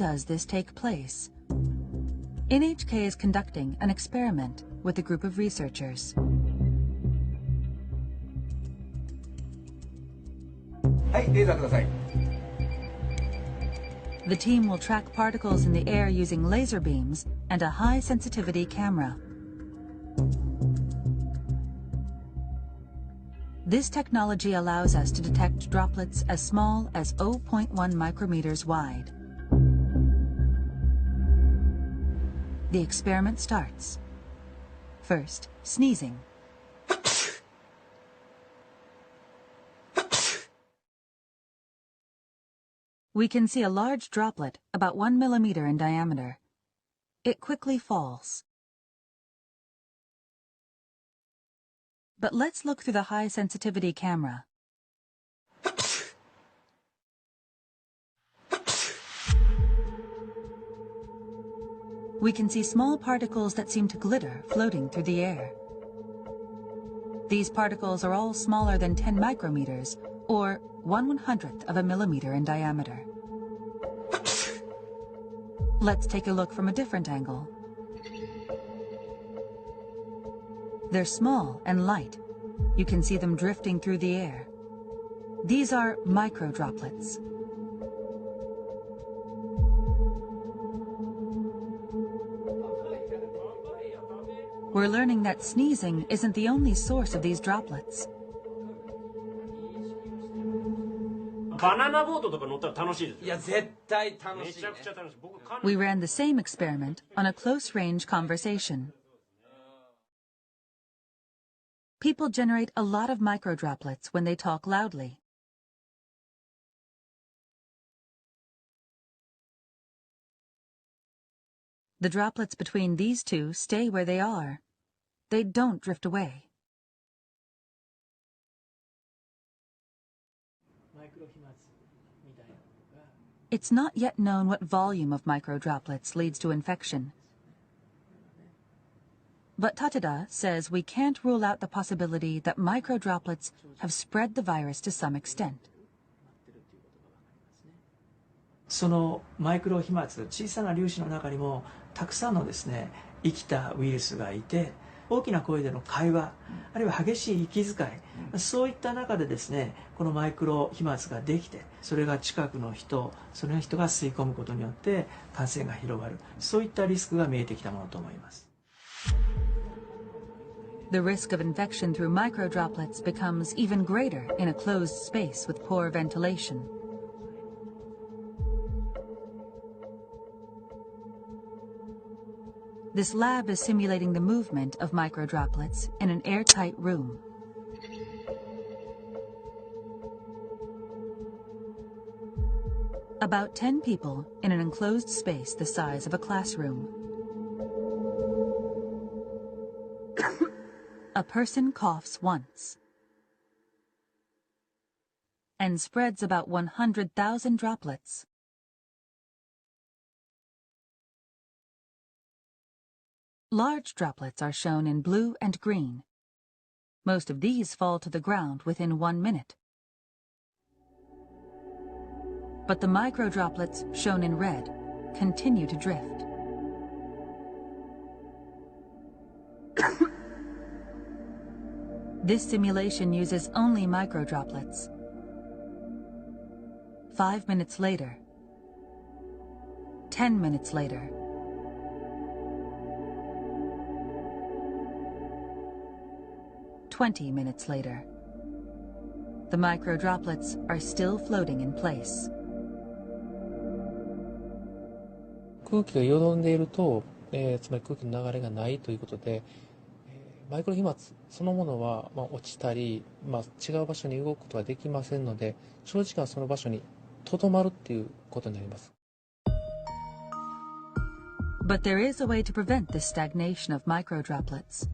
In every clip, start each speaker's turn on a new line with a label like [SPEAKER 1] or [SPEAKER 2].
[SPEAKER 1] does this take place? NHK is conducting an experiment with a group of researchers. The team will track particles in the air using laser beams and a high-sensitivity camera. This technology allows us to detect droplets as small as 0.1 micrometers wide. The experiment starts. First, sneezing. We can see a large droplet about 1 millimeter in diameter. It quickly falls. But let's look through the high-sensitivity camera. We can see small particles that seem to glitter floating through the air. These particles are all smaller than 10 micrometers, or 1/100th of a millimeter in diameter. Let's take a look from a different angle. They're small and light. You can see them drifting through the air. These are microdroplets. We're learning that sneezing isn't the only source of these droplets. We ran the same experiment on a close-range conversation. People generate a lot of microdroplets when they talk loudly. The droplets between these two stay where they are. They don't drift away. It's not yet known what volume of microdroplets leads to infection. But Tateda says we can't rule out the possibility that microdroplets have spread the virus to some extent.
[SPEAKER 2] そのマイクロ飛沫、小さな粒子の中にもたくさんのですね、生きたウイルスがいて、大きな声での会話、あるいは激しい息遣い、そういった中でですね、このマイクロ飛沫ができて、それが近くの人、その人が吸い込むことによって感染が広がる、そういったリスクが見えてきたものと思います。
[SPEAKER 1] The risk of infection through microdroplets becomes even greater in a closed space with poor ventilation. This lab is simulating the movement of microdroplets in an airtight room. About 10 people in an enclosed space the size of a classroom. A person coughs once and spreads about 100,000 droplets. Large droplets are shown in blue and green. Most of these fall to the ground within 1 minute. But the microdroplets, shown in red, continue to drift. This simulation uses only microdroplets. 5 minutes later, 10 minutes later, 20 minutes later, the microdroplets are still floating in place.
[SPEAKER 3] 空気がよどんでいると、つまり空気の流れがないということで、マイクロ飛沫そのものは、落ちたり、違う場所に動くことができませんので、長時間その場所にとどまるっていうことになります。
[SPEAKER 1] But there is a way to prevent this stagnation of microdroplets.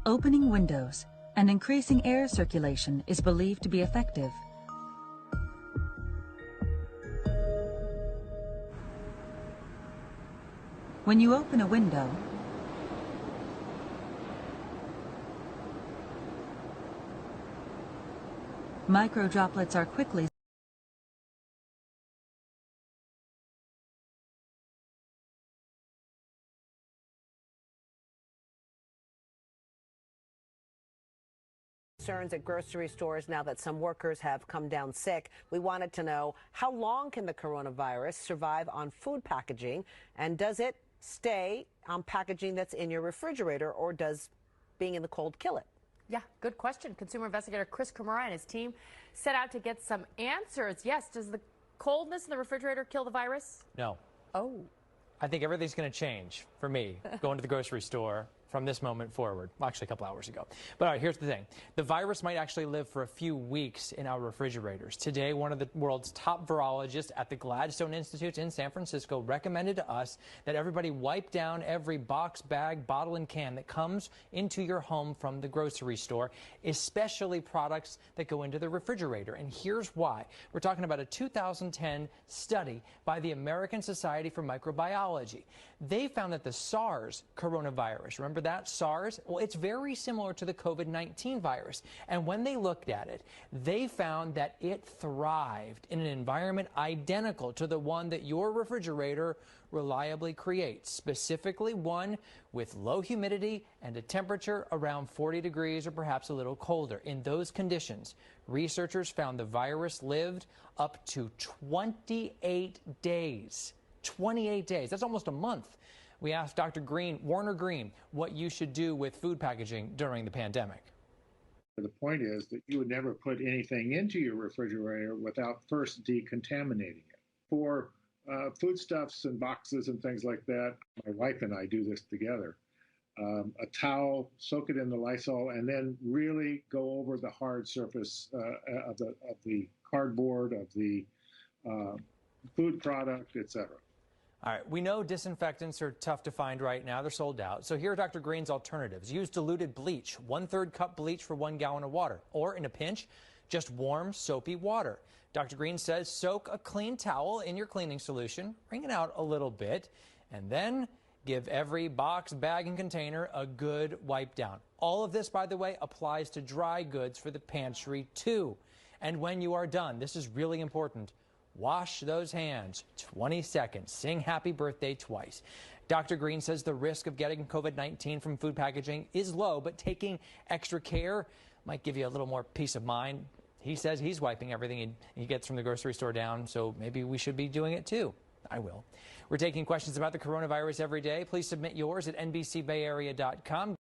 [SPEAKER 1] Opening windows and increasing air circulation is believed to be effective. When you open a window, microdroplets are quickly
[SPEAKER 4] concerns at grocery stores now that some workers have come down sick. We wanted to know, how long can the coronavirus survive on food packaging? And does it stay on packaging that's in your refrigerator, or does being in the cold kill it?
[SPEAKER 5] Yeah, good question. Consumer investigator Chris Kamara and his team set out to get some answers. Yes, does the coldness in the refrigerator kill the virus?
[SPEAKER 6] No.
[SPEAKER 5] Oh.
[SPEAKER 6] I think everything's going to change for me going to the grocery store from this moment forward. Well, actually, a couple hours ago. But all right, here's the thing. The virus might actually live for a few weeks in our refrigerators. Today, one of the world's top virologists at the Gladstone Institute in San Francisco recommended to us that everybody wipe down every box, bag, bottle, and can that comes into your home from the grocery store, especially products that go into the refrigerator. And here's why. We're talking about a 2010 study by the American Society for Microbiology. They found that the SARS coronavirus, remember that, SARS? Well, it's very similar to the COVID-19 virus. And when they looked at it, they found that it thrived in an environment identical to the one that your refrigerator reliably creates, specifically one with low humidity and a temperature around 40 degrees or perhaps a little colder. In those conditions, researchers found the virus lived up to 28 days. 28 days. That's almost a month. We asked Dr. Warner Green, what you should do with food packaging during the pandemic.
[SPEAKER 7] The point is that you would never put anything into your refrigerator without first decontaminating it. For foodstuffs and boxes and things like that, my wife and I do this together. A towel, soak it in the Lysol, and then really go over the hard surface of the cardboard, of the food product, etc.
[SPEAKER 6] All right, we know disinfectants are tough to find right now. They're sold out. So here are Dr. Green's alternatives. Use diluted bleach, 1/3 cup bleach for 1 gallon of water. Or in a pinch, just warm, soapy water. Dr. Green says soak a clean towel in your cleaning solution, wring it out a little bit, and then give every box, bag, and container a good wipe down. All of this, by the way, applies to dry goods for the pantry too. And when you are done, this is really important, wash those hands 20 seconds. Sing happy birthday twice. Dr. Green says the risk of getting COVID-19 from food packaging is low, but taking extra care might give you a little more peace of mind. He says he's wiping everything he gets from the grocery store down, so maybe we should be doing it too. I will. We're taking questions about the coronavirus every day. Please submit yours at NBCBayArea.com.